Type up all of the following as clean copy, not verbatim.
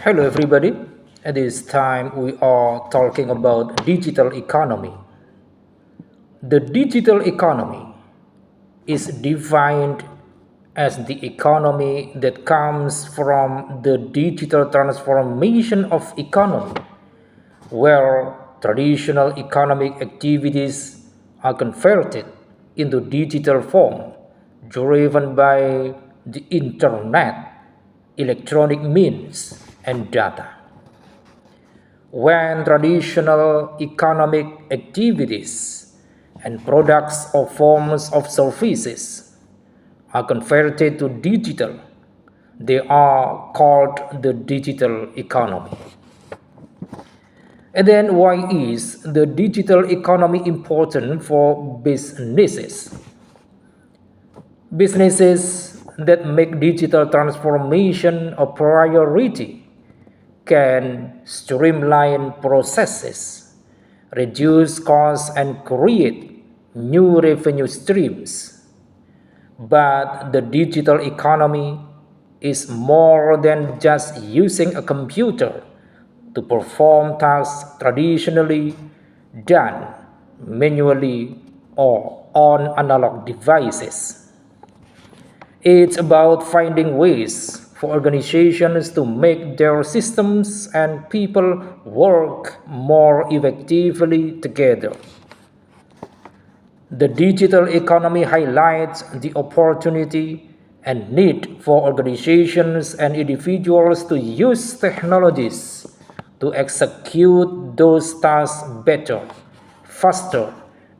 Hello, everybody. At this time, we are talking about digital economy. The digital economy is defined as the economy that comes from the digital transformation of economy, where traditional economic activities are converted into digital form, driven by the internet, electronic means, and data. When traditional economic activities and products or forms of services are converted to digital, they are called the digital economy. And then, why is the digital economy important for businesses? Businesses that make digital transformation a priority can streamline processes, reduce costs, and create new revenue streams. But the digital economy is more than just using a computer to perform tasks traditionally done manually or on analog devices. It's about finding ways for organizations to make their systems and people work more effectively together. The digital economy highlights the opportunity and need for organizations and individuals to use technologies to execute those tasks better, faster,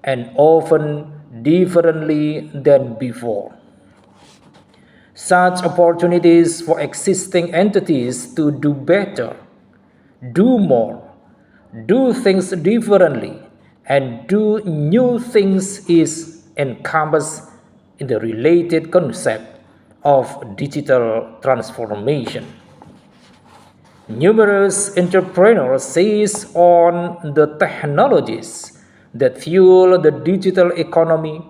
and often differently than before. Such opportunities for existing entities to do better, do more, do things differently, and do new things is encompassed in the related concept of digital transformation. Numerous entrepreneurs seize on the technologies that fuel the digital economy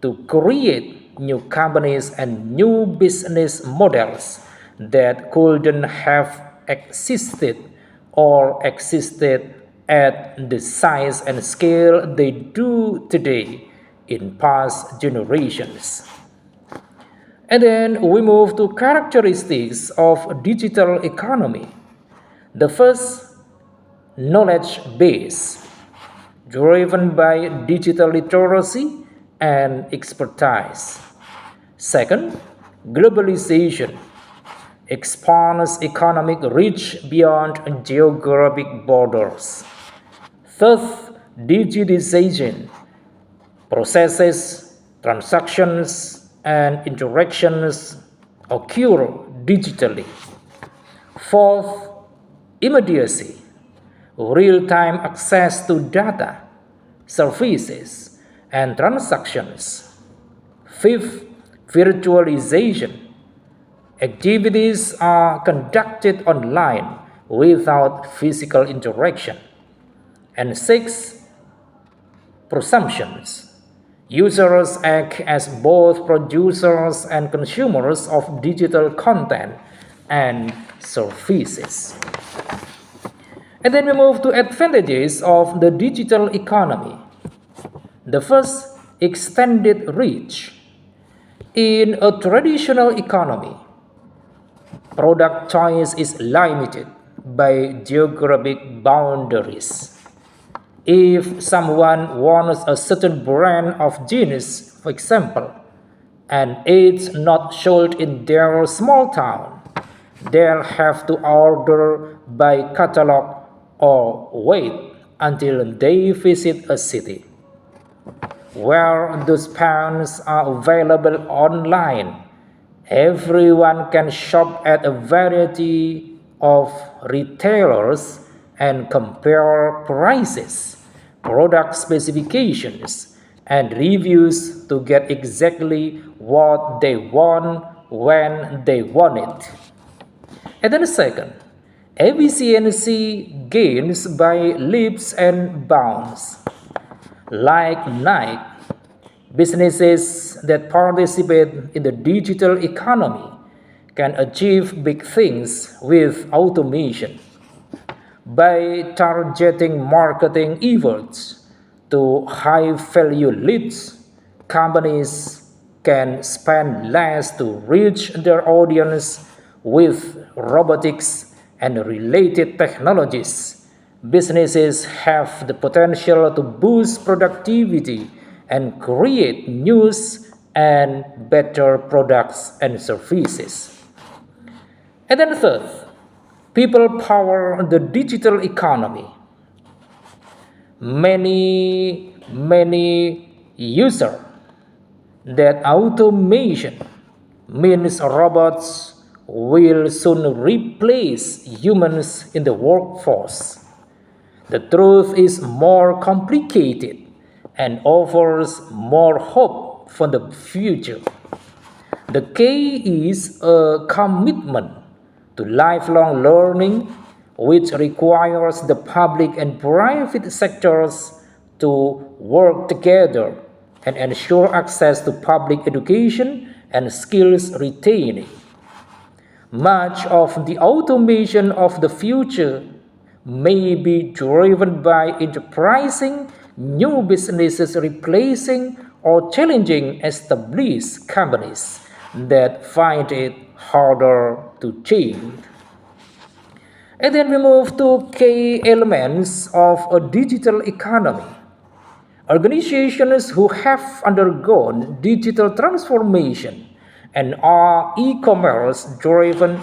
to create new companies and new business models that couldn't have existed or existed at the size and scale they do today in past generations. And then we move to characteristics of digital economy. The first, knowledge base, driven by digital literacy and expertise. Second, globalization expands economic reach beyond geographic borders. Third, digitization processes, transactions, and interactions occur digitally. Fourth, immediacy, real-time access to data, services, and transactions. Fifth, virtualization. Activities are conducted online without physical interaction. And sixth, presumptions. Users act as both producers and consumers of digital content and services. And then we move to advantages of the digital economy. The first, extended reach. In a traditional economy, product choice is limited by geographic boundaries. If someone wants a certain brand of jeans, for example, and it's not sold in their small town, they'll have to order by catalog or wait until they visit a city. Where those pants are available online, everyone can shop at a variety of retailers and compare prices, product specifications, and reviews to get exactly what they want when they want it. And then second, efficiency gains by leaps and bounds. Like Nike, businesses that participate in the digital economy can achieve big things with automation. By targeting marketing efforts to high value leads, companies can spend less to reach their audience with robotics and related technologies. Businesses have the potential to boost productivity and create new and better products and services. And then third, people power the digital economy. Many users that automation means robots will soon replace humans in the workforce. The truth is more complicated and offers more hope for the future. The key is a commitment to lifelong learning, which requires the public and private sectors to work together and ensure access to public education and skills retaining. Much of the automation of the future may be driven by enterprising new businesses replacing or challenging established companies that find it harder to change. And then we move to key elements of a digital economy. Organizations who have undergone digital transformation and are e-commerce driven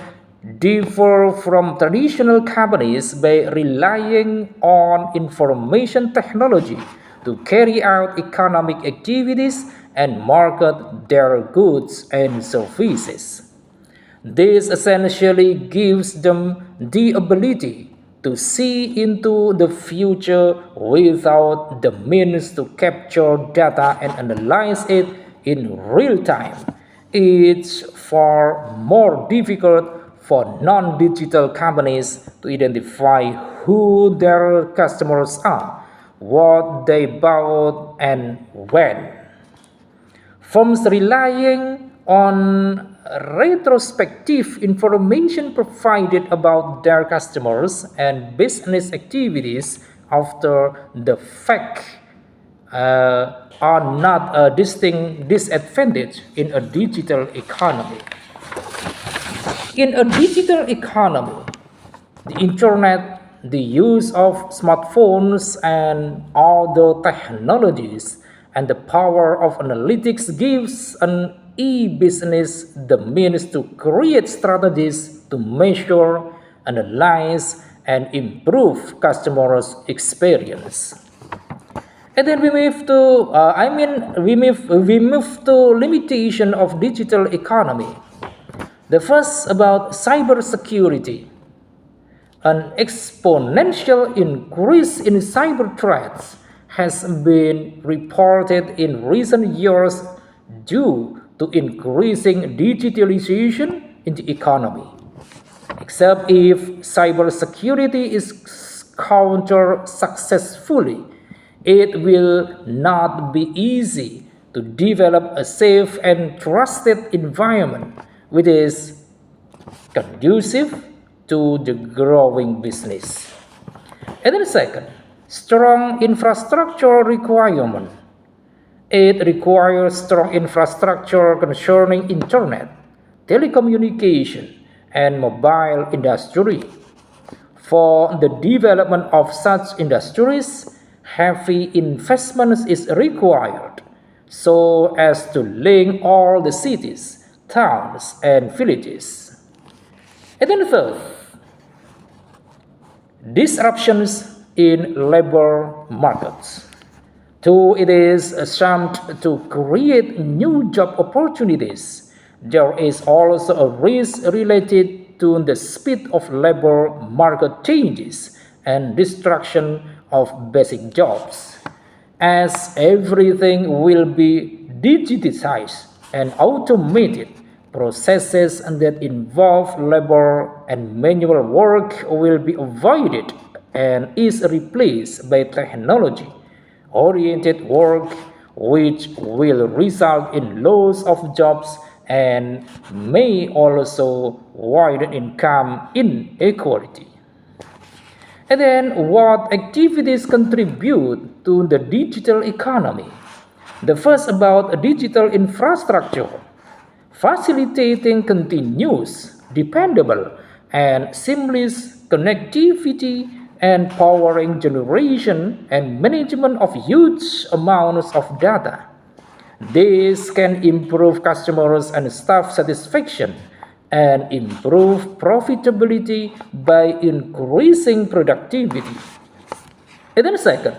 differ from traditional companies by relying on information technology to carry out economic activities and market their goods and services. This essentially gives them the ability to see into the future without the means to capture data and analyze it in real time. It's far more difficult for non-digital companies to identify who their customers are, what they bought, and when. Firms relying on retrospective information provided about their customers and business activities after the fact are not a distinct disadvantage in a digital economy. In a digital economy, the internet, the use of smartphones and other technologies, and the power of analytics gives an e-business the means to create strategies to measure, analyze, and improve customers' experience. And then we move to, we move to limitation of digital economy. The first about cybersecurity. An exponential increase in cyber threats has been reported in recent years due to increasing digitalization in the economy. Except if cybersecurity is countered successfully, it will not be easy to develop a safe and trusted environment which is conducive to the growing business. And then second, strong infrastructure requirement. It requires strong infrastructure concerning internet, telecommunication, and mobile industry. For the development of such industries, heavy investment is required so as to link all the cities, towns, and villages. And then third, disruptions in labor markets. Though it is assumed to create new job opportunities, there is also a risk related to the speed of labor market changes and destruction of basic jobs. As everything will be digitized and automated, processes that involve labor and manual work will be avoided and is replaced by technology-oriented work, which will result in loss of jobs and may also widen income inequality. And then, what activities contribute to the digital economy? The first about digital infrastructure, facilitating continuous, dependable, and seamless connectivity and powering generation and management of huge amounts of data. This can improve customers and staff satisfaction and improve profitability by increasing productivity. And then second,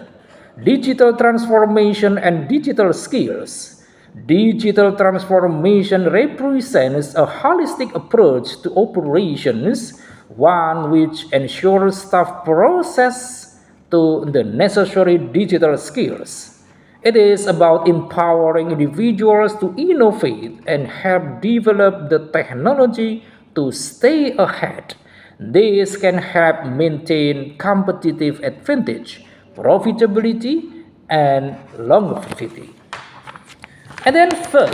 digital transformation and digital skills. Digital transformation represents a holistic approach to operations, one which ensures staff process to the necessary digital skills. It is about empowering individuals to innovate and help develop the technology to stay ahead. This can help maintain competitive advantage, profitability, and longevity. And then third,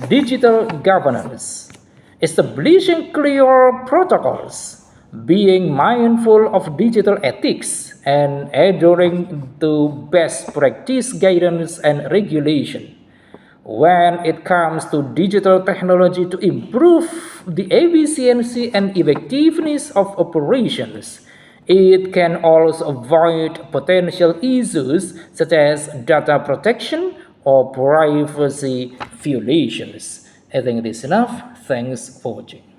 digital governance. Establishing clear protocols, being mindful of digital ethics, and adhering to best practice guidance and regulation. When it comes to digital technology to improve the efficiency and effectiveness of operations, it can also avoid potential issues such as data protection or privacy violations. I think it is enough. Thanks for watching.